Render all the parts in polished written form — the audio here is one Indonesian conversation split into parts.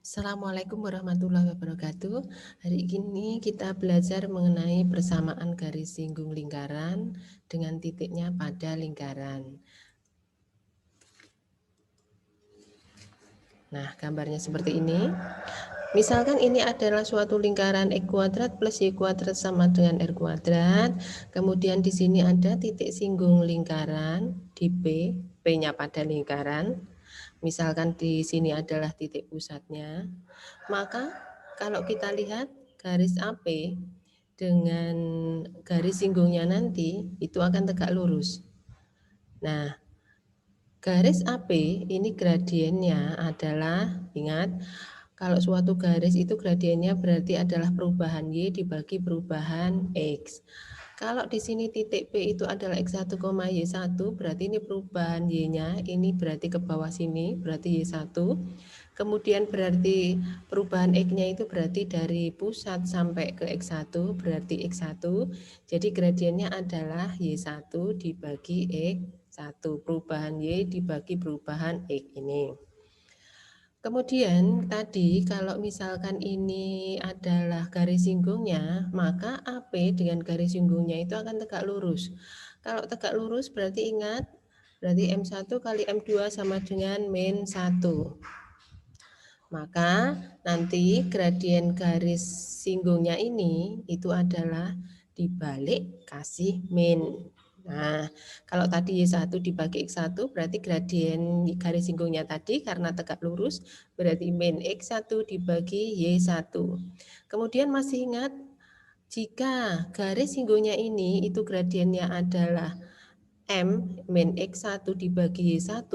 Assalamualaikum warahmatullahi wabarakatuh. Hari ini kita belajar mengenai persamaan garis singgung lingkaran dengan titiknya pada lingkaran. Nah, gambarnya seperti ini. Misalkan ini adalah suatu lingkaran X kuadrat plus Y kuadrat sama dengan R kuadrat. Kemudian di sini ada titik singgung lingkaran di P, P-nya pada lingkaran. Misalkan di sini adalah titik pusatnya. Maka kalau kita lihat garis AP dengan garis singgungnya nanti itu akan tegak lurus. Nah, garis AP ini gradiennya adalah, ingat, kalau suatu garis itu gradiennya berarti adalah perubahan Y dibagi perubahan X. Kalau di sini titik P itu adalah X1, Y1, berarti ini perubahan Y-nya, ini berarti ke bawah sini, berarti Y1. Kemudian berarti perubahan X-nya itu berarti dari pusat sampai ke X1, berarti X1. Jadi gradiennya adalah Y1 dibagi X1, perubahan Y dibagi perubahan X ini. Kemudian tadi kalau misalkan ini adalah garis singgungnya, maka AP dengan garis singgungnya itu akan tegak lurus. Kalau tegak lurus berarti ingat, berarti M1 kali M2 sama dengan min 1. Maka nanti gradien garis singgungnya ini itu adalah dibalik kasih min. Nah, kalau tadi Y1 dibagi X1 berarti gradien garis singgungnya tadi karena tegak lurus berarti min X1 dibagi Y1. Kemudian masih ingat jika garis singgungnya ini itu gradiennya adalah M min X1 dibagi Y1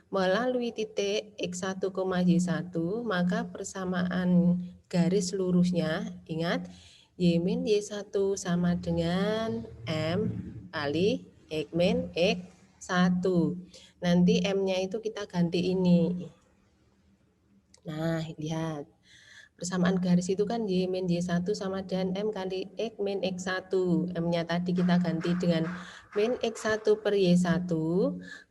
melalui titik X1, Y1, maka persamaan garis lurusnya, ingat, Y min Y1 sama dengan M kali X min X1. Nanti M-nya itu kita ganti ini. Nah, lihat. Persamaan garis itu kan Y min Y1 sama dengan M kali X min X1. M-nya tadi kita ganti dengan min X1 per Y1.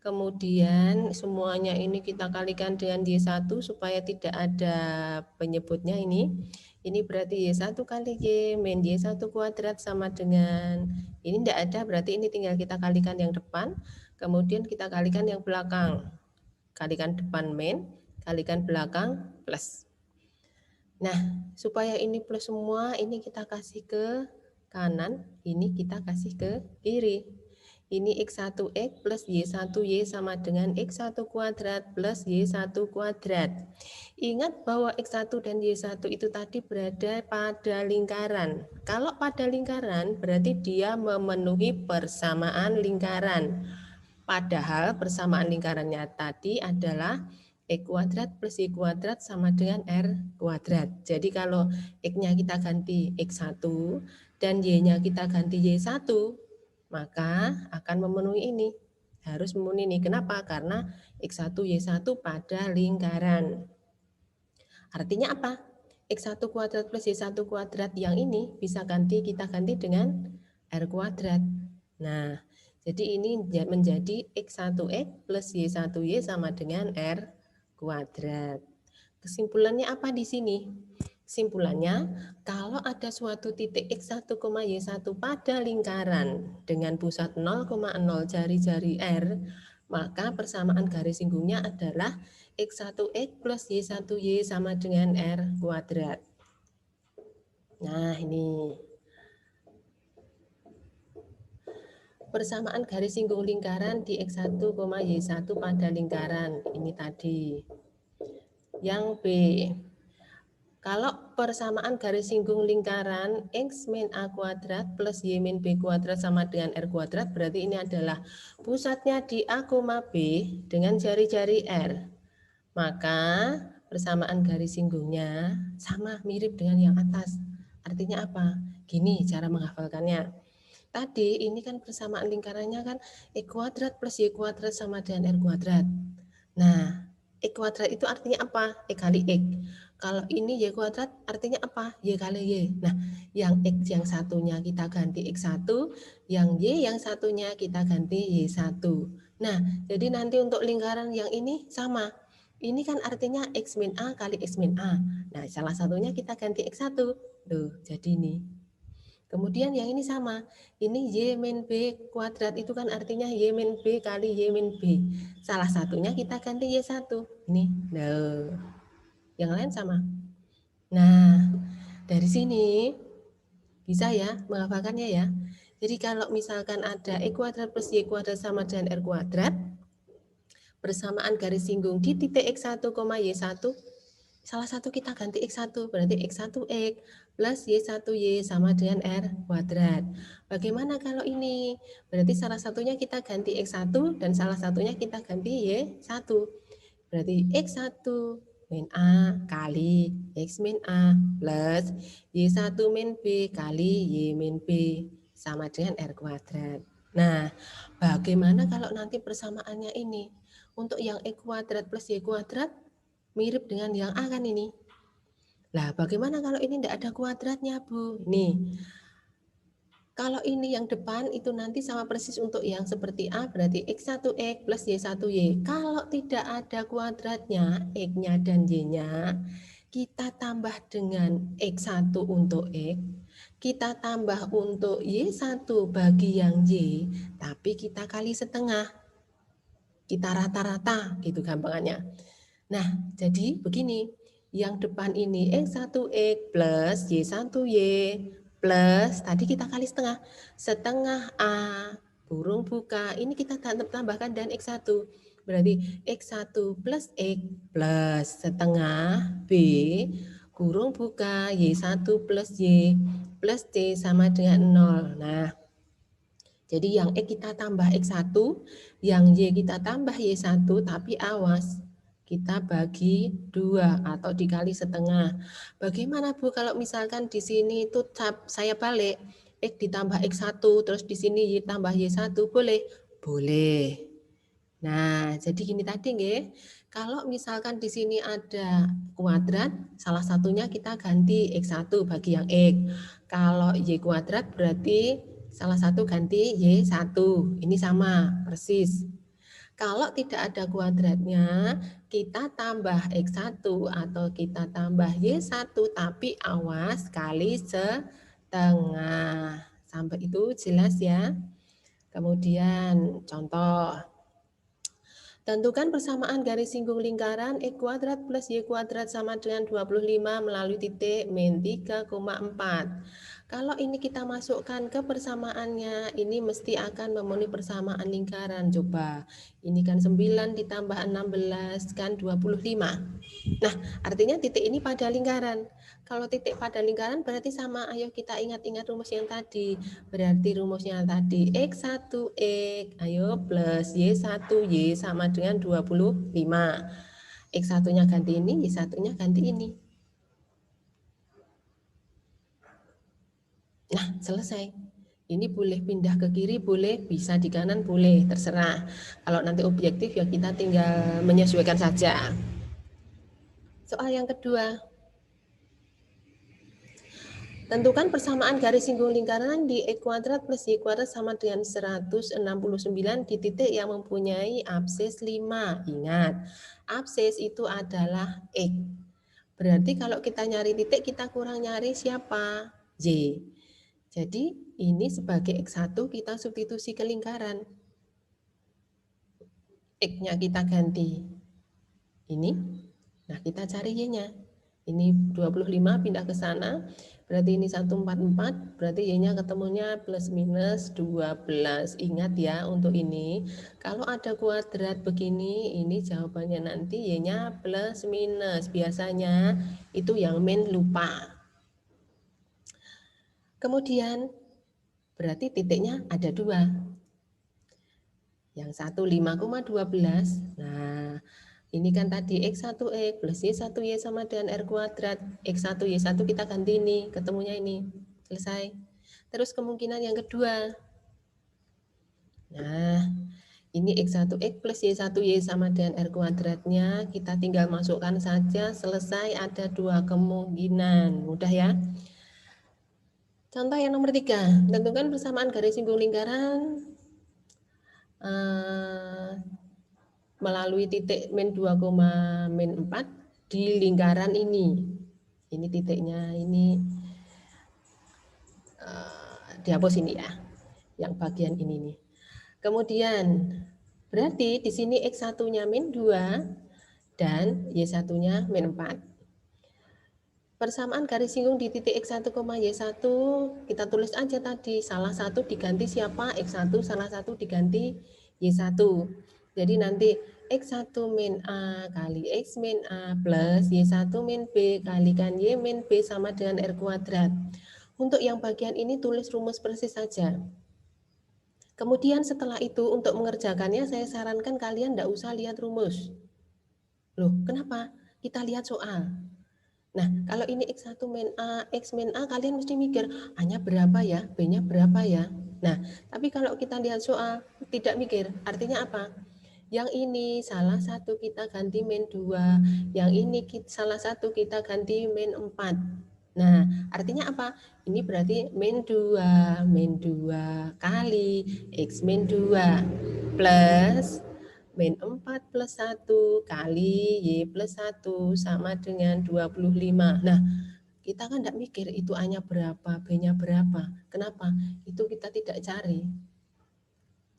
Kemudian semuanya ini kita kalikan dengan Y1 supaya tidak ada penyebutnya ini. Ini berarti Y1 kali Y min Y1 kuadrat sama dengan, ini tidak ada, berarti ini tinggal kita kalikan yang depan. Kemudian kita kalikan yang belakang. Kalikan depan min, kalikan belakang plus. Nah, supaya ini plus semua, ini kita kasih ke kanan, ini kita kasih ke kiri. Ini X1X plus Y1Y sama dengan X1 kuadrat plus Y1 kuadrat. Ingat bahwa X1 dan Y1 itu tadi berada pada lingkaran. Kalau pada lingkaran berarti dia memenuhi persamaan lingkaran. Padahal persamaan lingkarannya tadi adalah X kuadrat plus Y kuadrat sama dengan R kuadrat. Jadi kalau X-nya kita ganti X1 dan Y-nya kita ganti Y1, maka akan memenuhi ini. Harus memenuhi ini. Kenapa? Karena X1, Y1 pada lingkaran. Artinya apa? X1 kuadrat plus Y1 kuadrat yang ini bisa kita ganti dengan R kuadrat. Nah, jadi ini menjadi X1X plus Y1Y sama dengan R kuadrat. Kesimpulannya apa di sini? Kesimpulannya, kalau ada suatu titik X1, Y1 pada lingkaran dengan pusat 0,0 jari-jari R, maka persamaan garis singgungnya adalah X1X plus Y1Y sama dengan R kuadrat. Nah, ini persamaan garis singgung lingkaran di X1, Y1 pada lingkaran. Ini tadi. Yang B, kalau persamaan garis singgung lingkaran X min A kuadrat plus Y min B kuadrat sama dengan R kuadrat, berarti ini adalah pusatnya di A, B dengan jari-jari R. Maka persamaan garis singgungnya sama, mirip dengan yang atas. Artinya apa? Gini cara menghafalkannya. Tadi ini kan persamaan lingkarannya kan X kuadrat plus Y kuadrat sama dengan R kuadrat. Nah, X kuadrat itu artinya apa? X kali X. Kalau ini Y kuadrat artinya apa? Y kali Y. Nah, yang X yang satunya kita ganti X1, yang Y yang satunya kita ganti Y1. Nah, jadi nanti untuk lingkaran yang ini sama. Ini kan artinya X min A kali X min A. Nah, salah satunya kita ganti X1. Tuh, jadi ini. Kemudian yang ini sama. Ini Y min B kuadrat itu kan artinya Y min B kali Y min B. Salah satunya kita ganti Y1. Ini. Nah, yang lain sama. Nah, dari sini bisa ya menghafalkannya ya. Jadi kalau misalkan ada E kuadrat plus Y kuadrat sama dengan R kuadrat, persamaan garis singgung di titik X1, Y1, salah satu kita ganti X1, berarti X1X plus Y1Y sama dengan R kuadrat. Bagaimana kalau ini? Berarti salah satunya kita ganti X1 dan salah satunya kita ganti Y1. Berarti X1 min A kali X min A plus Y1 min B kali Y min B sama dengan R kuadrat. Nah, bagaimana kalau nanti persamaannya ini? Untuk yang E kuadrat plus Y kuadrat mirip dengan yang A kan ini. Lah, bagaimana kalau ini tidak ada kuadratnya, Bu? Nih, kalau ini yang depan itu nanti sama persis untuk yang seperti A, berarti X1X plus Y1Y. Kalau tidak ada kuadratnya, X-nya dan Y-nya, kita tambah dengan X1 untuk X, kita tambah untuk Y1 bagi yang Y, tapi kita kali setengah. Kita rata-rata gitu gampangannya. Nah, jadi begini, yang depan ini X1X plus Y1Y plus, tadi kita kali setengah, setengah A, burung buka, ini kita tambahkan dan X1, berarti X1 plus X plus setengah B, kurung buka, Y1 plus Y plus C sama dengan 0. Nah, jadi yang X kita tambah X1, yang Y kita tambah Y1, tapi awas, kita bagi 2 atau dikali setengah. Bagaimana Bu kalau misalkan di sini itu saya balik, X ditambah X1, terus di sini Y tambah Y1, boleh? Boleh. Nah, jadi gini tadi nggih. Kalau misalkan di sini ada kuadrat, salah satunya kita ganti X1 bagi yang X. Kalau Y kuadrat berarti salah satu ganti Y1. Ini sama, persis. Kalau tidak ada kuadratnya, kita tambah X1 atau kita tambah Y1, tapi awas kali setengah. Sampai itu jelas ya. Kemudian contoh. Tentukan persamaan garis singgung lingkaran X kuadrat plus Y kuadrat sama dengan 25 melalui titik min 3,4. Kalau ini kita masukkan ke persamaannya, ini mesti akan memenuhi persamaan lingkaran. Coba, ini kan 9 ditambah 16 kan 25. Nah, artinya titik ini pada lingkaran. Kalau titik pada lingkaran berarti sama, ayo kita ingat-ingat rumus yang tadi. Berarti rumusnya tadi X1X, ayo plus Y1Y sama dengan 25. X1-nya ganti ini, Y1-nya ganti ini. Nah, selesai. Ini boleh pindah ke kiri, boleh, bisa di kanan, boleh, terserah. Kalau nanti objektif ya kita tinggal menyesuaikan saja. Soal yang kedua. Tentukan persamaan garis singgung lingkaran di X kuadrat plus Y kuadrat sama dengan 169 di titik yang mempunyai absis 5. Ingat, absis itu adalah X. Berarti kalau kita nyari titik, kita kurang nyari siapa? Y. Jadi ini sebagai X1 kita substitusi ke lingkaran. X-nya kita ganti ini. Nah, kita cari Y-nya. Ini 25 pindah ke sana. Berarti ini 144, berarti Y-nya ketemunya plus minus 12. Ingat ya untuk ini, kalau ada kuadrat begini, ini jawabannya nanti Y-nya plus minus. Biasanya itu yang min lupa. Kemudian berarti titiknya ada 2. Yang satu 5,12. Nah, ini kan tadi X1X plus Y1Y sama dengan R kuadrat. X1, Y1 kita ganti ini, ketemunya ini. Selesai. Terus kemungkinan yang kedua. Nah, ini X1X plus Y1Y sama dengan R kuadratnya. Kita tinggal masukkan saja, selesai, ada 2 kemungkinan. Mudah ya. Contoh yang nomor 3. Tentukan persamaan garis singgung lingkaran. melalui titik min 2, min 4 di lingkaran ini. Ini titiknya, ini dihapus ini ya, yang bagian ini nih. Kemudian berarti di sini X1-nya min 2 dan Y1-nya min 4. Persamaan garis singgung di titik X1, Y1 kita tulis aja tadi, salah satu diganti siapa? X1, salah satu diganti Y1. Jadi nanti X1 min A kali X min A plus Y1 min B kalikan Y min B sama dengan R kuadrat. Untuk yang bagian ini tulis rumus persis saja. Kemudian setelah itu untuk mengerjakannya saya sarankan kalian tidak usah lihat rumus. Loh, kenapa? Kita lihat soal. Nah, kalau ini X1 min A, X min A, kalian mesti mikir, A-nya berapa ya, B-nya berapa ya. Nah, tapi kalau kita lihat soal, tidak mikir, artinya apa? Yang ini salah satu kita ganti min 2, yang ini salah satu kita ganti min 4. Nah, artinya apa? Ini berarti min 2 kali X min 2 plus min 4 plus 1 kali Y plus 1 sama dengan 25. Nah, kita kan tidak mikir itu A-nya berapa, B-nya berapa. Kenapa? Itu kita tidak cari.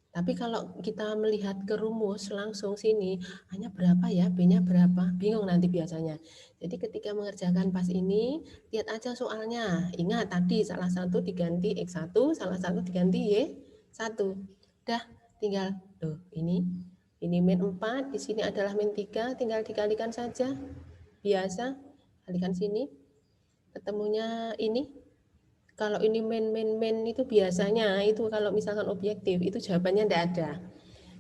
Tapi kalau kita melihat ke rumus langsung sini, A-nya berapa ya, B-nya berapa, bingung nanti biasanya. Jadi ketika mengerjakan pas ini, lihat aja soalnya. Ingat tadi salah satu diganti X1, salah satu diganti Y1. Dah, tinggal, loh ini min 4, di sini adalah min 3, tinggal dikalikan saja. Biasa, kalikan sini, ketemunya ini. Kalau ini min itu biasanya itu kalau misalkan objektif itu jawabannya tidak ada.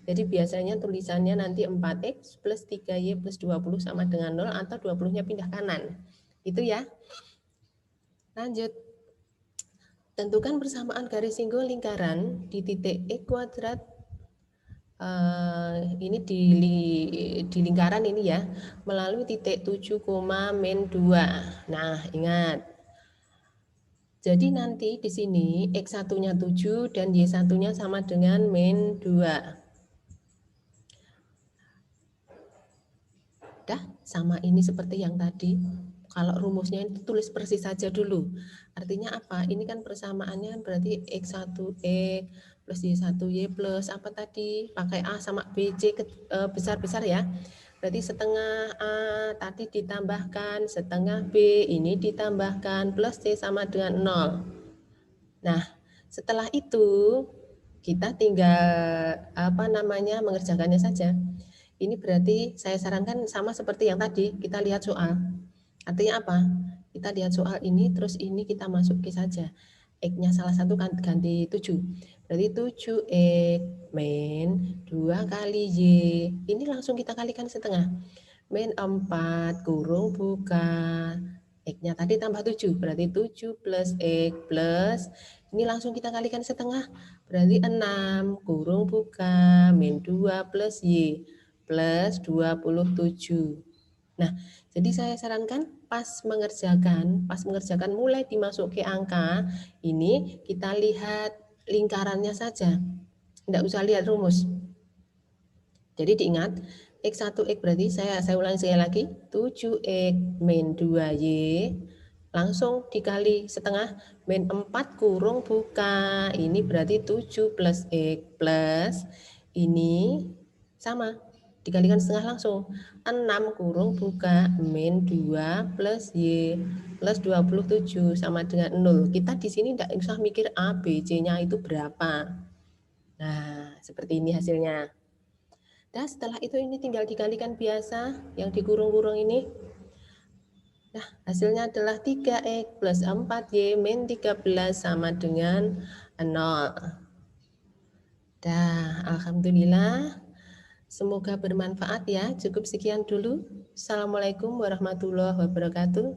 Jadi biasanya tulisannya nanti 4x plus 3y plus 20 sama dengan 0 atau 20-nya pindah kanan. Itu ya. Lanjut. Tentukan persamaan garis singgung lingkaran di titik E kuadrat. Ini di lingkaran ini ya, melalui titik 7, min 2. Nah, ingat. Jadi nanti di sini X1-nya 7 dan Y1-nya sama dengan min 2. Dah, sama ini seperti yang tadi. Kalau rumusnya itu tulis persis saja dulu. Artinya apa? Ini kan persamaannya berarti X1X plus Y1Y plus apa tadi? Pakai A sama B, C besar-besar ya. Berarti setengah A tadi ditambahkan, setengah B ini ditambahkan, plus C sama dengan 0. Nah, setelah itu kita tinggal mengerjakannya saja. Ini berarti saya sarankan sama seperti yang tadi, kita lihat soal. Artinya apa? Kita lihat soal ini, terus ini kita masukin saja. X-nya salah satu ganti 7. Berarti 7X min 2 kali Y. Ini langsung kita kalikan setengah. Min 4 kurung buka. X-nya tadi tambah 7, berarti 7 plus X plus, ini langsung kita kalikan setengah, berarti 6 kurung buka, min 2 plus Y plus 27. Nah, jadi saya sarankan pas mengerjakan mulai dimasuki angka, ini kita lihat lingkarannya saja, tidak usah lihat rumus. Jadi diingat, X1X berarti saya ulangi sekali lagi, 7X min 2Y, langsung dikali setengah, min 4 kurung buka, ini berarti 7 plus X plus, ini sama, dikalikan setengah langsung, 6 kurung buka, min 2 plus Y plus 27 sama dengan 0. Kita di sini tidak usah mikir A, B, C-nya itu berapa. Nah, seperti ini hasilnya. Nah, setelah itu ini tinggal dikalikan biasa yang dikurung-kurung ini. Nah, hasilnya adalah 3X plus 4Y min 13 sama dengan 0. Dah, alhamdulillah. Semoga bermanfaat ya. Cukup sekian dulu. Assalamualaikum warahmatullahi wabarakatuh.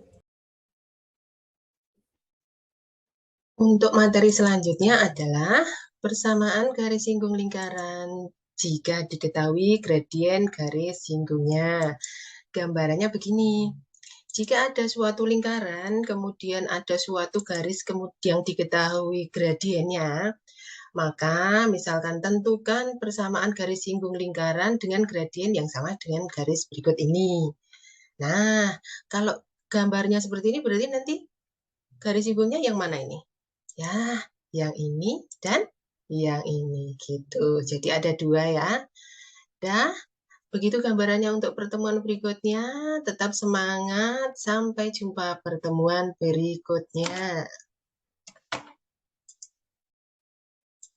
Untuk materi selanjutnya adalah persamaan garis singgung lingkaran jika diketahui gradien garis singgungnya. Gambarannya begini. Jika ada suatu lingkaran, kemudian ada suatu garis yang diketahui gradiennya, Maka misalkan tentukan persamaan garis singgung lingkaran dengan gradien yang sama dengan garis berikut ini. Nah, kalau gambarnya seperti ini berarti nanti garis singgungnya yang mana ini? Ya, yang ini dan yang ini gitu. Jadi ada dua ya. Dah, begitu gambarannya untuk pertemuan berikutnya. Tetap semangat. Sampai jumpa pertemuan berikutnya.